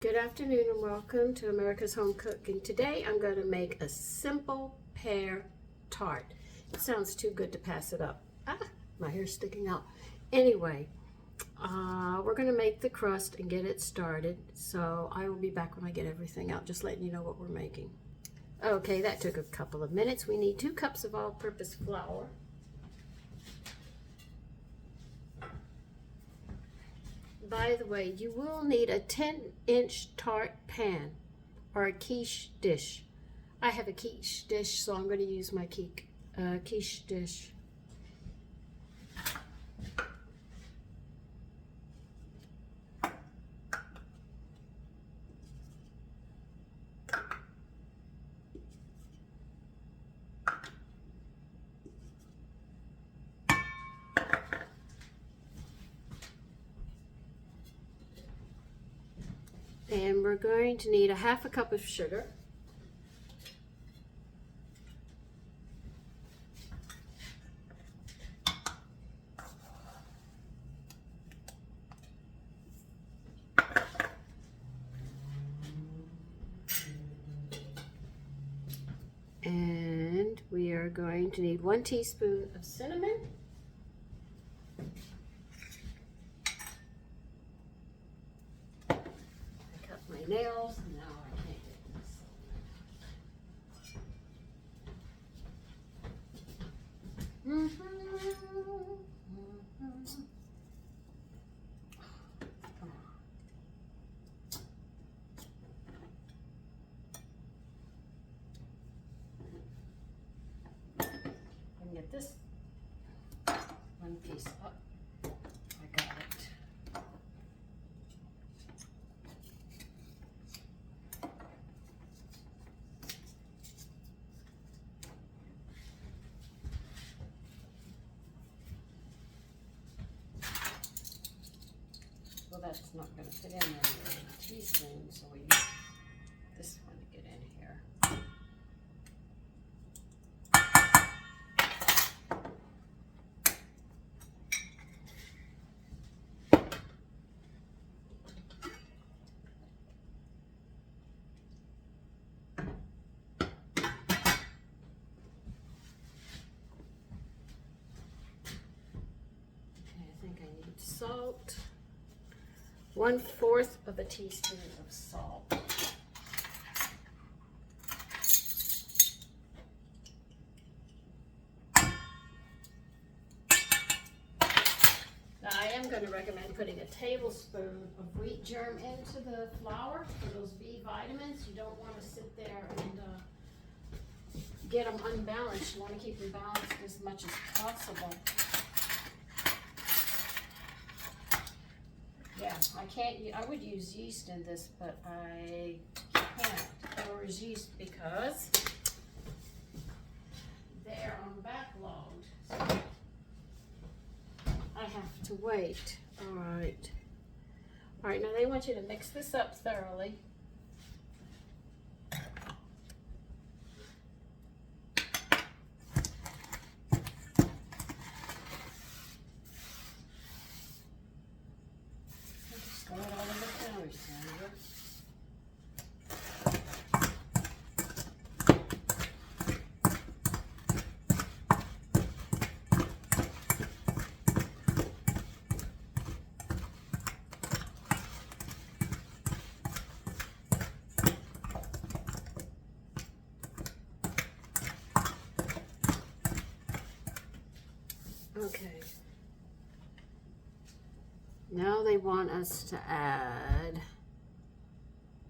Good afternoon and welcome to America's Home Cooking. Today I'm going to make a simple pear tart. It sounds too good to pass it up. My hair's sticking out. Anyway, we're going to make the crust and get it started. So I will be back when I get everything out, just letting you know what we're making. Okay, that took a couple of minutes. We need 2 cups of all-purpose flour. By the way, you will need a 10-inch tart pan or a quiche dish. I have a quiche dish, so I'm going to use my quiche dish. And we're going to need a 1/2 cup of sugar. And we are going to need 1 teaspoon of cinnamon. My nails. Now I can't get this. I can get this 1 piece up. I got it. Well, that's not going to fit in there with a teaspoon, so we use this one to get in here. Okay, I think I need salt. 1/4 of a teaspoon of salt. Now I am going to recommend putting a tablespoon of wheat germ into the flour for those B vitamins. You don't want to sit there and get them unbalanced. You want to keep them balanced as much as possible. Yeah, I would use yeast in this, but I can't pour yeast because they're on backload. So I have to wait. All right, now they want you to mix this up thoroughly. Okay. Now they want us to add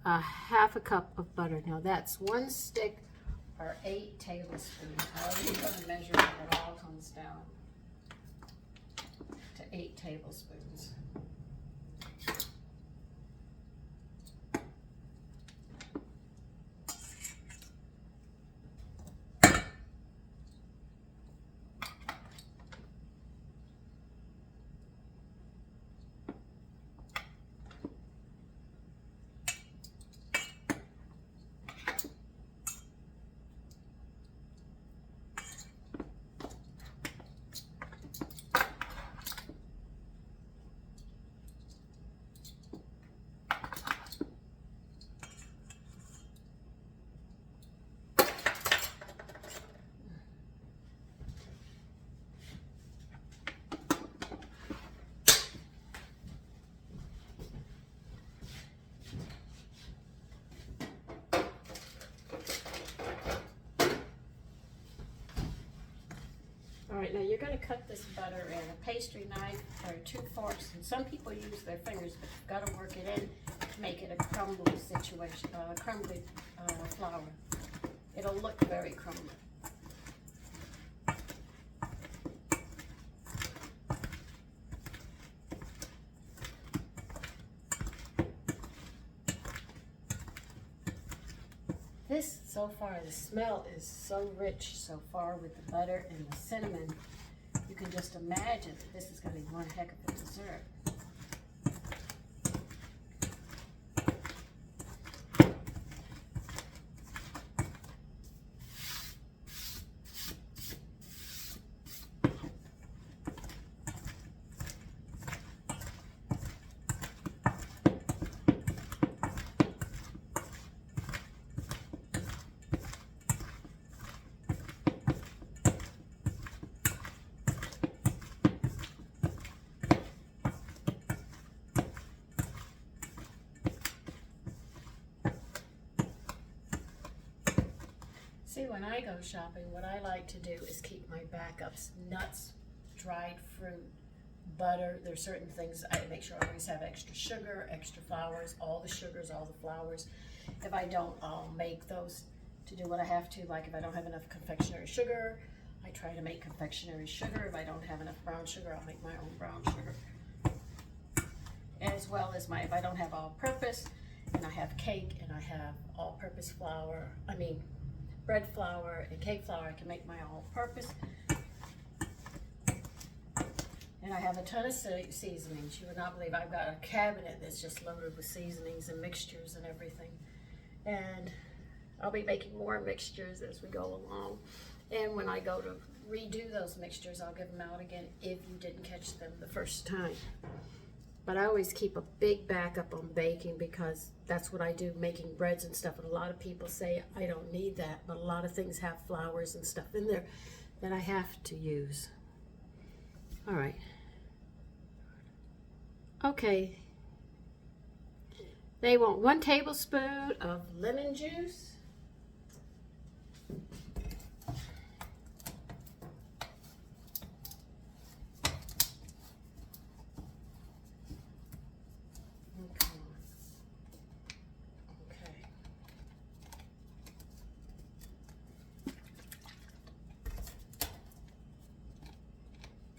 a 1/2 cup of butter. Now that's 1 stick or 8 tablespoons. However you're going to measure it, it all comes down to 8 tablespoons. right, now you're going to cut this butter in a pastry knife or 2 forks, and some people use their fingers, but you've got to work it in to make it a crumbly situation, crumbly flour. It'll look very crumbly. This, so far, the smell is so rich so far with the butter and the cinnamon. You can just imagine that this is going to be one heck of a dessert. See, when I go shopping, what I like to do is keep my backups: nuts, dried fruit, butter. There's certain things I make sure I always have: extra sugar, extra flours, all the sugars, all the flours. If I don't, I'll make those to do what I have to. Like if I don't have enough confectionery sugar, I try to make confectionery sugar. If I don't have enough brown sugar, I'll make my own brown sugar. As well as if I don't have all-purpose, and I have cake and I have all-purpose flour, bread flour and cake flour, I can make my all-purpose. And I have a ton of seasonings. You would not believe I've got a cabinet that's just loaded with seasonings and mixtures and everything. And I'll be making more mixtures as we go along. And when I go to redo those mixtures, I'll give them out again if you didn't catch them the first time. But I always keep a big backup on baking because that's what I do, making breads and stuff. And a lot of people say I don't need that, but a lot of things have flours and stuff in there that I have to use. All right. Okay. They want 1 tablespoon of lemon juice.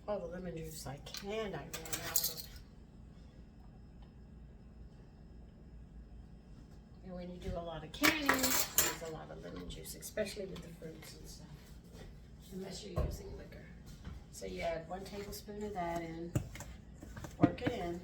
All the lemon juice I ran out of. And when you do a lot of canning, there's a lot of lemon juice, especially with the fruits and stuff, unless you're using liquor. So you add 1 tablespoon of that in, work it in.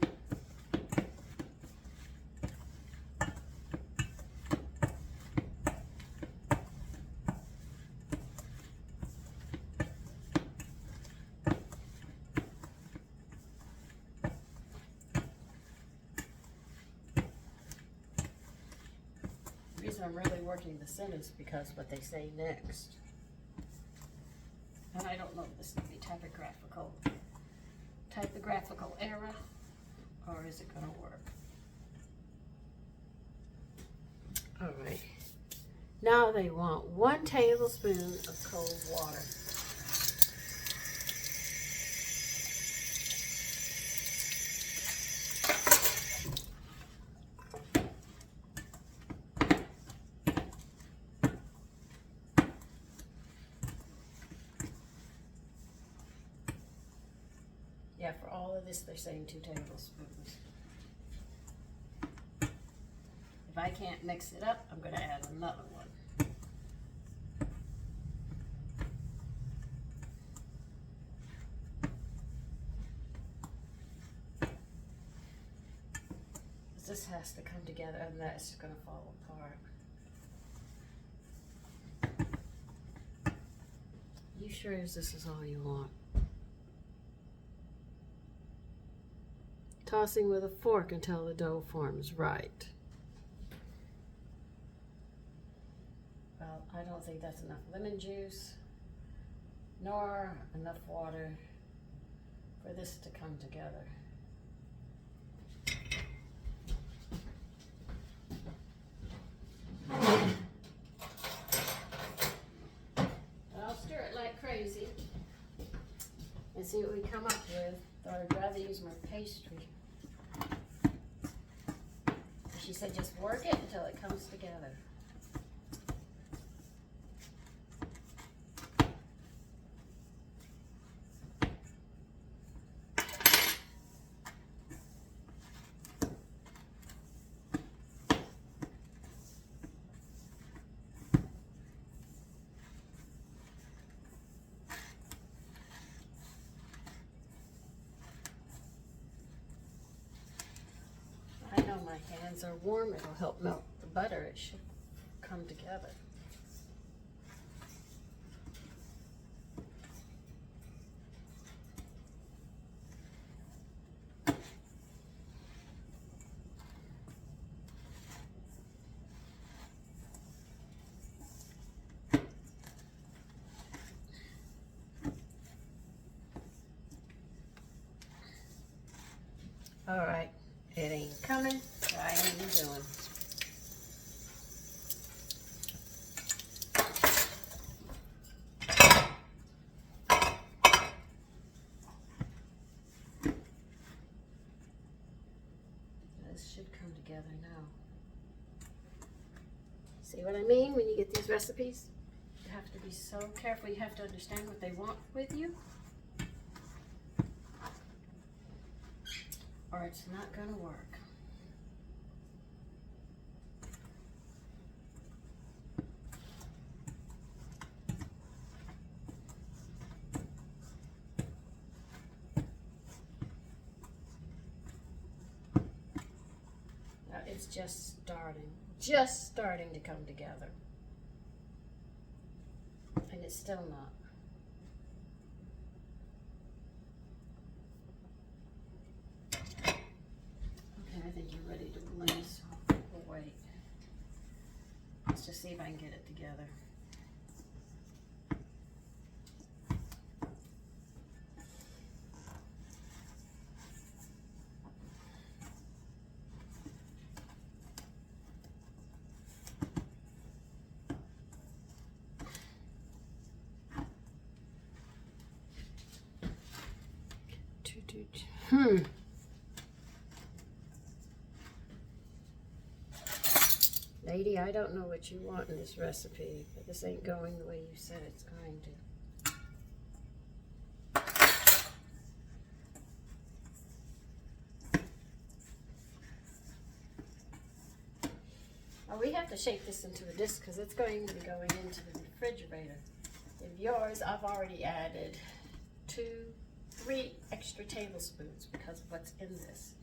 The reason I'm really working this in is because what they say next. And I don't know if this is going to be typographical error, or is it going to work? All right. Now they want 1 tablespoon of cold water. Yeah, for all of this, they're saying 2 tablespoons. If I can't mix it up, I'm going to add another one. This has to come together, and that's going to fall apart. You sure as this is all you want? Tossing with a fork until the dough forms right. Well, I don't think that's enough lemon juice, nor enough water for this to come together. I'll stir it like crazy. come up with, or I'd rather use my pastry. She said just work it until it comes together. I know my hands are warm, it'll help melt the butter, it should come together. All right, it ain't coming, so I ain't even doing. This should come together now. See what I mean when you get these recipes? You have to be so careful, you have to understand what they want with you, or it's not going to work. Now it's just starting to come together. And it's still not. I think you're ready to blend, so we'll wait. Let's just see if I can get it together. Lady, I don't know what you want in this recipe, but this ain't going the way you said it's going to. Now we have to shape this into a disc because it's going to be going into the refrigerator. In yours, I've already added 3 extra tablespoons because of what's in this.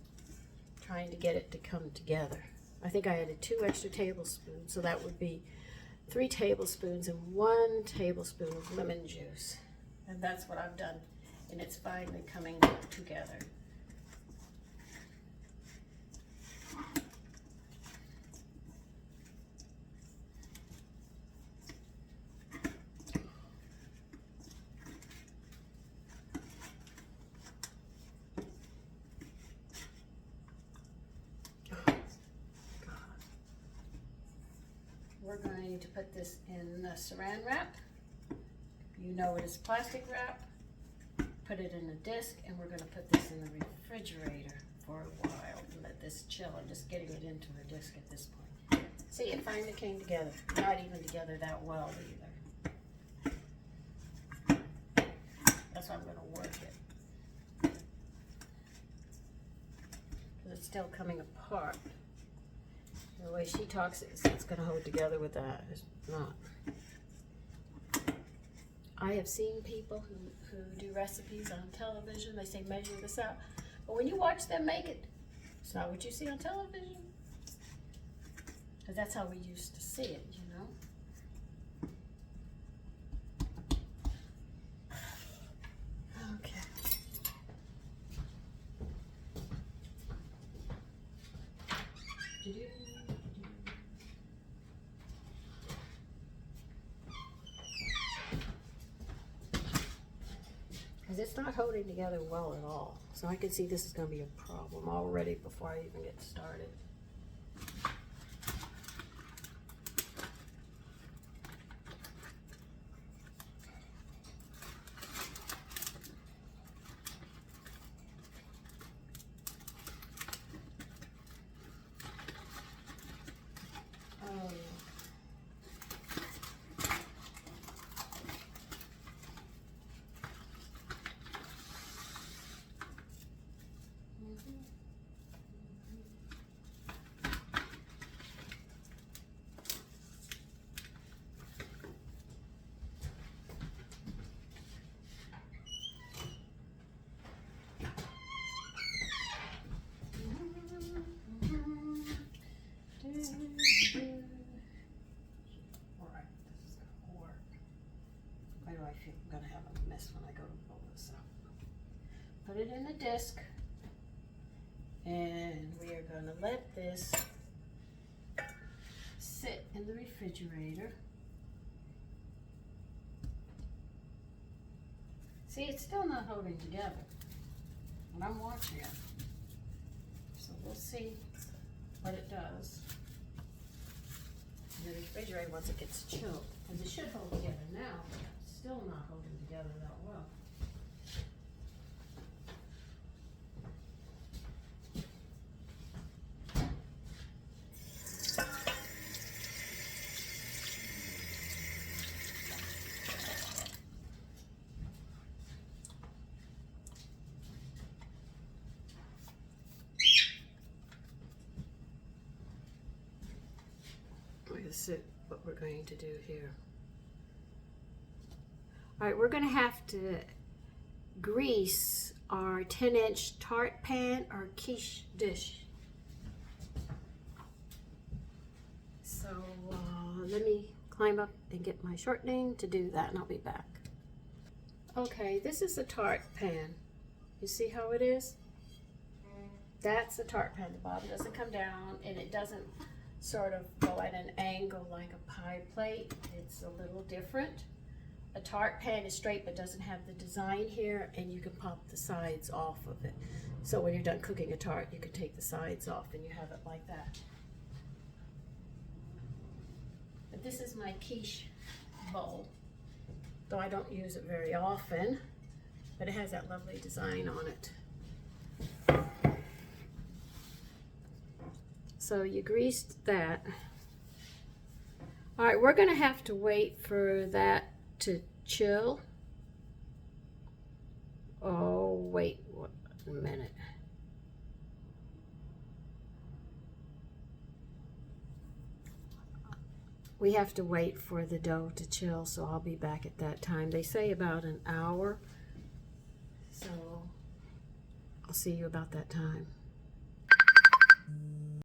Trying to get it to come together. I think I added 2 extra tablespoons, so that would be 3 tablespoons and 1 tablespoon of lemon juice. And that's what I've done, and it's finally coming together. We're going to put this in saran wrap. You know it is plastic wrap. Put it in a disc, and we're going to put this in the refrigerator for a while and let this chill. I'm just getting it into a disc at this point. See, it finally came together. Not even together that well either. That's why I'm going to work it. Because it's still coming apart. The way she talks, it's going to hold together with that. It's not. I have seen people who do recipes on television. They say measure this out. But when you watch them make it, it's not what you see on television. Because that's how we used to see it, you know? Okay. Because it's not holding together well at all. So I can see this is going to be a problem already before I even get started. put it in the disc, and we are going to let this sit in the refrigerator. See, it's still not holding together, and I'm watching it. So we'll see what it does in the refrigerator once it gets chilled. Because it should hold together now, but it's still not holding together that well. This is what we're going to do here. All right, we're going to have to grease our 10-inch tart pan or quiche dish. So let me climb up and get my shortening to do that, and I'll be back. Okay, this is a tart pan. You see how it is? That's a tart pan. The bottom doesn't come down, and it doesn't sort of go at an angle like a pie plate. It's a little different. A tart pan is straight but doesn't have the design here, and you can pop the sides off of it. So when you're done cooking a tart, you can take the sides off and you have it like that. But this is my quiche bowl, though I don't use it very often, but it has that lovely design on it. So you greased that. All right, we're going to have to wait for that to chill. Oh, wait a minute. We have to wait for the dough to chill, so I'll be back at that time. They say about an hour, so I'll see you about that time.